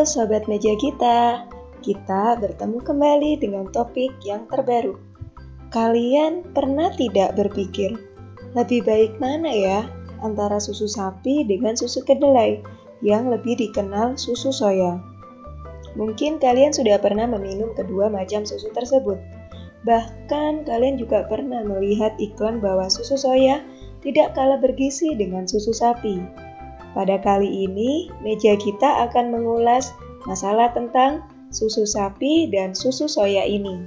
Halo Sobat Meja kita bertemu kembali dengan topik yang terbaru. Kalian pernah tidak berpikir, lebih baik mana ya antara susu sapi dengan susu kedelai yang lebih dikenal susu soya? Mungkin kalian sudah pernah meminum kedua macam susu tersebut. Bahkan kalian juga pernah melihat iklan bahwa susu soya tidak kalah bergizi dengan susu sapi. Pada kali ini, meja kita akan mengulas masalah tentang susu sapi dan susu soya ini.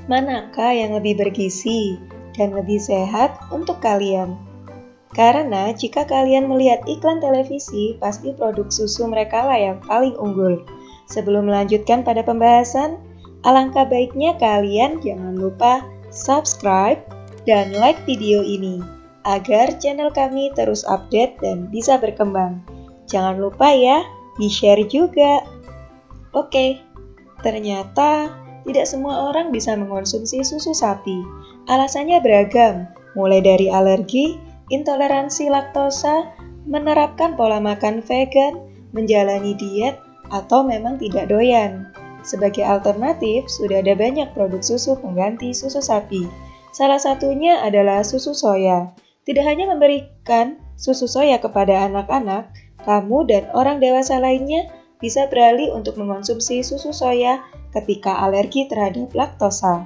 Manakah yang lebih bergizi dan lebih sehat untuk kalian? Karena jika kalian melihat iklan televisi, pasti produk susu mereka lah yang paling unggul. Sebelum melanjutkan pada pembahasan, alangkah baiknya kalian jangan lupa subscribe dan like video ini, agar channel kami terus update dan bisa berkembang. Jangan lupa ya, di-share juga. Oke, ternyata tidak semua orang bisa mengonsumsi susu sapi. Alasannya beragam, mulai dari alergi, intoleransi laktosa, menerapkan pola makan vegan, menjalani diet, atau memang tidak doyan. Sebagai alternatif, sudah ada banyak produk susu pengganti susu sapi. Salah satunya adalah susu soya. Tidak hanya memberikan susu soya kepada anak-anak, kamu dan orang dewasa lainnya bisa beralih untuk mengonsumsi susu soya ketika alergi terhadap laktosa.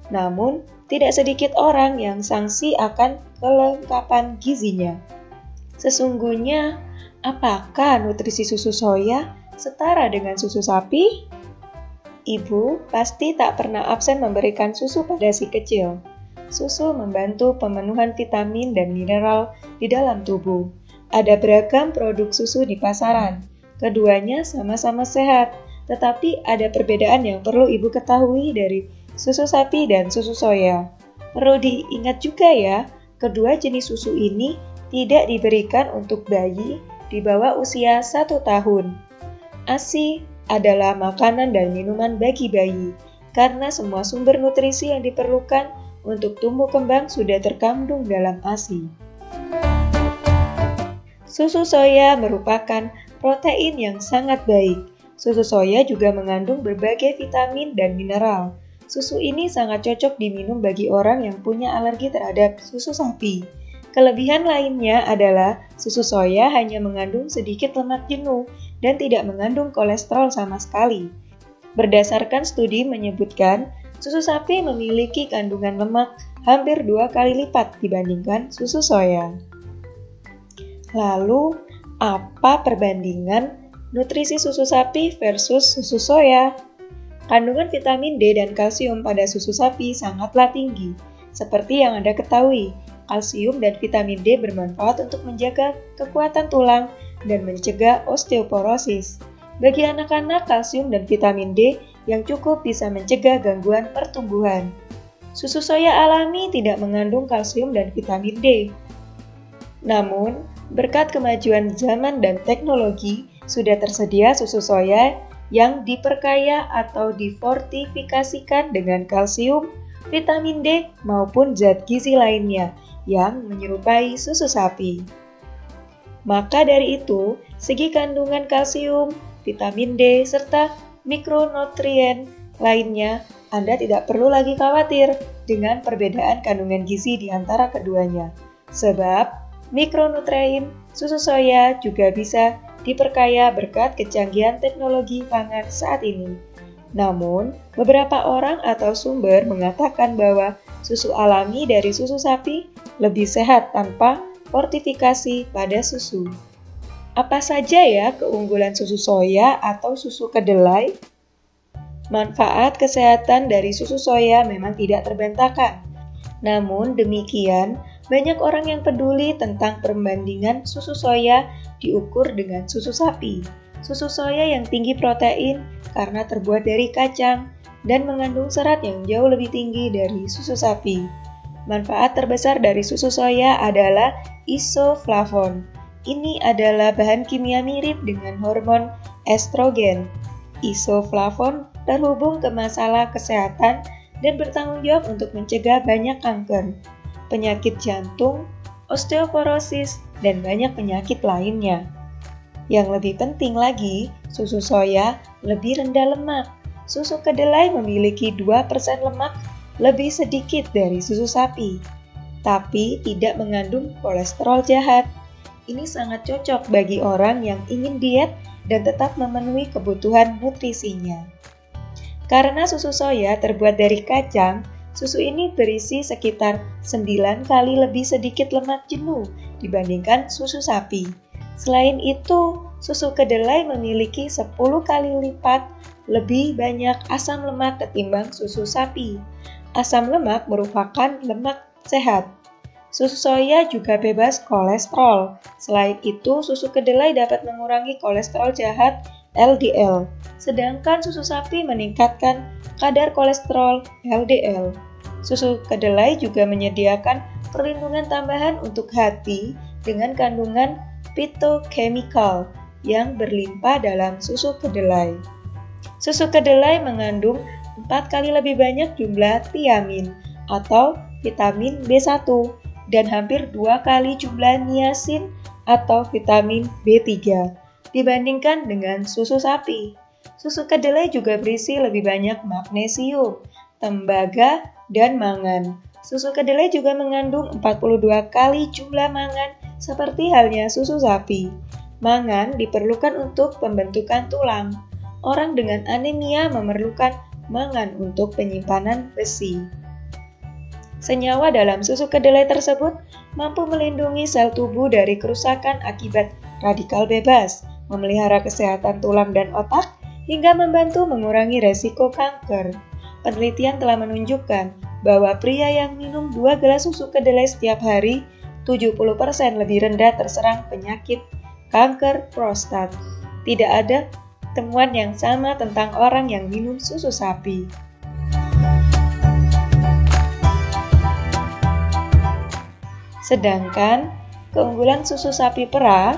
Namun, tidak sedikit orang yang sangsi akan kelengkapan gizinya. Sesungguhnya, apakah nutrisi susu soya setara dengan susu sapi? Ibu pasti tak pernah absen memberikan susu pada si kecil. Susu membantu pemenuhan vitamin dan mineral di dalam tubuh. Ada beragam produk susu di pasaran. Keduanya sama-sama sehat, tetapi ada perbedaan yang perlu ibu ketahui dari susu sapi dan susu soya. Perlu diingat juga ya, kedua jenis susu ini tidak diberikan untuk bayi di bawah usia 1 tahun. ASI adalah makanan dan minuman bagi bayi, karena semua sumber nutrisi yang diperlukan untuk tumbuh kembang sudah terkandung dalam ASI. Susu soya merupakan protein yang sangat baik. Susu soya juga mengandung berbagai vitamin dan mineral. Susu ini sangat cocok diminum bagi orang yang punya alergi terhadap susu sapi. Kelebihan lainnya adalah susu soya hanya mengandung sedikit lemak jenuh dan tidak mengandung kolesterol sama sekali. Berdasarkan studi menyebutkan, susu sapi memiliki kandungan lemak hampir 2 kali lipat dibandingkan susu soya. Lalu, apa perbandingan nutrisi susu sapi versus susu soya? Kandungan vitamin D dan kalsium pada susu sapi sangatlah tinggi. Seperti yang Anda ketahui, kalsium dan vitamin D bermanfaat untuk menjaga kekuatan tulang dan mencegah osteoporosis. Bagi anak-anak, kalsium dan vitamin D yang cukup bisa mencegah gangguan pertumbuhan. Susu soya alami tidak mengandung kalsium dan vitamin D. Namun, berkat kemajuan zaman dan teknologi, sudah tersedia susu soya yang diperkaya atau difortifikasikan dengan kalsium, vitamin D, maupun zat gizi lainnya yang menyerupai susu sapi. Maka dari itu, segi kandungan kalsium, vitamin D, serta mikronutrien lainnya, Anda tidak perlu lagi khawatir dengan perbedaan kandungan gizi di antara keduanya. Sebab, mikronutrien susu soya juga bisa diperkaya berkat kecanggihan teknologi pangan saat ini. Namun, beberapa orang atau sumber mengatakan bahwa susu alami dari susu sapi lebih sehat tanpa fortifikasi pada susu. Apa saja ya keunggulan susu soya atau susu kedelai? Manfaat kesehatan dari susu soya memang tidak terbantahkan. Namun demikian, banyak orang yang peduli tentang perbandingan susu soya diukur dengan susu sapi. Susu soya yang tinggi protein karena terbuat dari kacang dan mengandung serat yang jauh lebih tinggi dari susu sapi. Manfaat terbesar dari susu soya adalah isoflavon. Ini adalah bahan kimia mirip dengan hormon estrogen. Isoflavon terhubung ke masalah kesehatan dan bertanggung jawab untuk mencegah banyak kanker, penyakit jantung, osteoporosis, dan banyak penyakit lainnya. Yang lebih penting lagi, susu soya lebih rendah lemak. Susu kedelai memiliki 2% lemak lebih sedikit dari susu sapi, tapi tidak mengandung kolesterol jahat. Ini sangat cocok bagi orang yang ingin diet dan tetap memenuhi kebutuhan nutrisinya. Karena susu soya terbuat dari kacang, susu ini berisi sekitar 9 kali lebih sedikit lemak jenuh dibandingkan susu sapi. Selain itu, susu kedelai memiliki 10 kali lipat lebih banyak asam lemak ketimbang susu sapi. Asam lemak merupakan lemak sehat. Susu soya juga bebas kolesterol. Selain itu, susu kedelai dapat mengurangi kolesterol jahat LDL, sedangkan susu sapi meningkatkan kadar kolesterol LDL. Susu kedelai juga menyediakan perlindungan tambahan untuk hati dengan kandungan phytochemical yang berlimpah dalam susu kedelai. Susu kedelai mengandung 4 kali lebih banyak jumlah thiamin atau vitamin B1 dan hampir 2 kali jumlah niacin atau vitamin B3 dibandingkan dengan susu sapi. Susu kedelai juga berisi lebih banyak magnesium, tembaga, dan mangan. Susu kedelai juga mengandung 42 kali jumlah mangan seperti halnya susu sapi. Mangan diperlukan untuk pembentukan tulang. Orang dengan anemia memerlukan mangan untuk penyimpanan besi. Senyawa dalam susu kedelai tersebut mampu melindungi sel tubuh dari kerusakan akibat radikal bebas, memelihara kesehatan tulang dan otak, hingga membantu mengurangi resiko kanker. Penelitian telah menunjukkan bahwa pria yang minum 2 gelas susu kedelai setiap hari 70% lebih rendah terserang penyakit kanker prostat. Tidak ada temuan yang sama tentang orang yang minum susu sapi. Sedangkan keunggulan susu sapi perah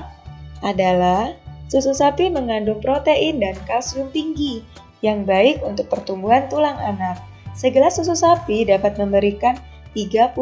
adalah susu sapi mengandung protein dan kalsium tinggi yang baik untuk pertumbuhan tulang anak. Segelas susu sapi dapat memberikan 30%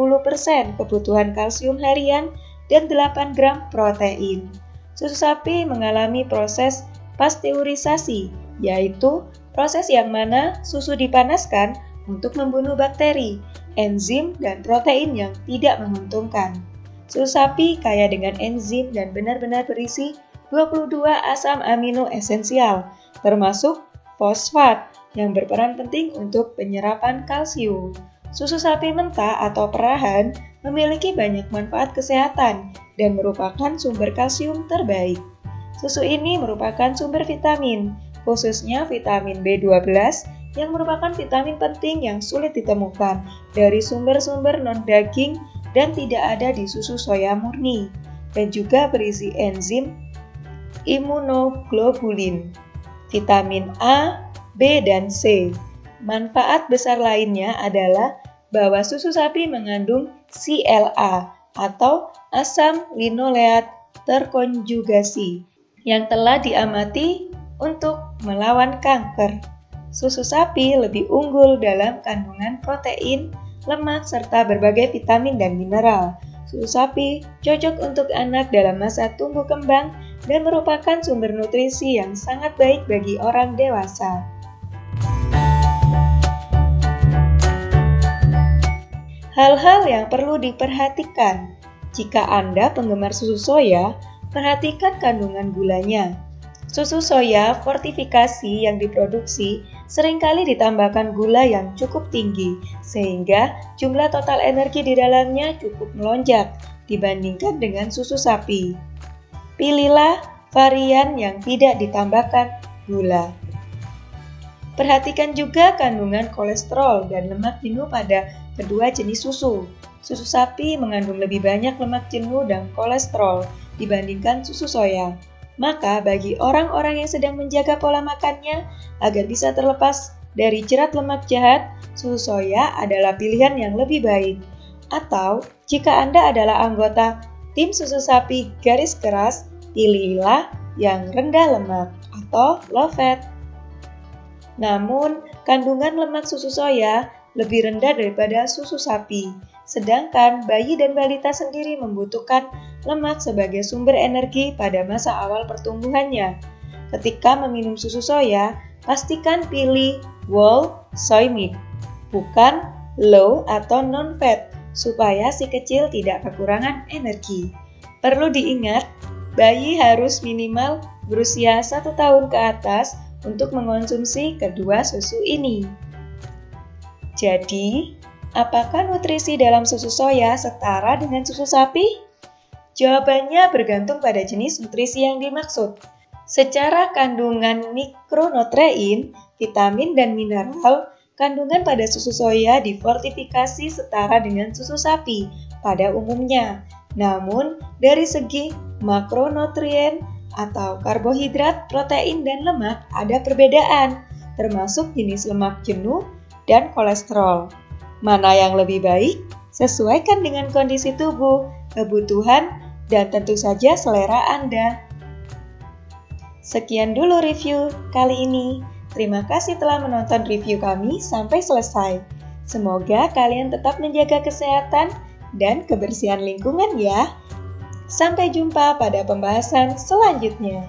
kebutuhan kalsium harian dan 8 gram protein. Susu sapi mengalami proses pasteurisasi, yaitu proses yang mana susu dipanaskan untuk membunuh bakteri, enzim, dan protein yang tidak menguntungkan. Susu sapi kaya dengan enzim dan benar-benar berisi 22 asam amino esensial, termasuk fosfat yang berperan penting untuk penyerapan kalsium. Susu sapi mentah atau perahan memiliki banyak manfaat kesehatan dan merupakan sumber kalsium terbaik. Susu ini merupakan sumber vitamin, khususnya vitamin B12 yang merupakan vitamin penting yang sulit ditemukan dari sumber-sumber non-daging dan tidak ada di susu soya murni, dan juga berisi enzim immunoglobulin, vitamin A, B, dan C. Manfaat besar lainnya adalah bahwa susu sapi mengandung CLA atau asam linoleat terkonjugasi yang telah diamati untuk melawan kanker. Susu sapi lebih unggul dalam kandungan protein, lemak, serta berbagai vitamin dan mineral. Susu sapi cocok untuk anak dalam masa tumbuh kembang dan merupakan sumber nutrisi yang sangat baik bagi orang dewasa. Hal-hal yang perlu diperhatikan. Jika Anda penggemar susu soya, perhatikan kandungan gulanya. Susu soya fortifikasi yang diproduksi seringkali ditambahkan gula yang cukup tinggi, sehingga jumlah total energi di dalamnya cukup melonjak dibandingkan dengan susu sapi. Pilihlah varian yang tidak ditambahkan gula. Perhatikan juga kandungan kolesterol dan lemak jenuh pada kedua jenis susu. Susu sapi mengandung lebih banyak lemak jenuh dan kolesterol dibandingkan susu soya. Maka bagi orang-orang yang sedang menjaga pola makannya agar bisa terlepas dari jerat lemak jahat, susu soya adalah pilihan yang lebih baik. Atau jika Anda adalah anggota tim susu sapi garis keras, pilihlah yang rendah lemak atau low fat. Namun, kandungan lemak susu soya lebih rendah daripada susu sapi. Sedangkan bayi dan balita sendiri membutuhkan lemak sebagai sumber energi pada masa awal pertumbuhannya. Ketika meminum susu soya, pastikan pilih whole soy milk, bukan low atau non-fat, supaya si kecil tidak kekurangan energi. Perlu diingat, bayi harus minimal berusia 1 tahun ke atas untuk mengonsumsi kedua susu ini. Jadi, apakah nutrisi dalam susu soya setara dengan susu sapi? Jawabannya bergantung pada jenis nutrisi yang dimaksud. Secara kandungan mikronutrein, vitamin, dan mineral, kandungan pada susu soya difortifikasi setara dengan susu sapi pada umumnya. Namun, dari segi makronutrien atau karbohidrat, protein, dan lemak ada perbedaan, termasuk jenis lemak jenuh dan kolesterol. Mana yang lebih baik? Sesuaikan dengan kondisi tubuh, kebutuhan, dan tentu saja selera Anda. Sekian dulu review kali ini. Terima kasih telah menonton review kami sampai selesai. Semoga kalian tetap menjaga kesehatan dan kebersihan lingkungan ya. Sampai jumpa pada pembahasan selanjutnya.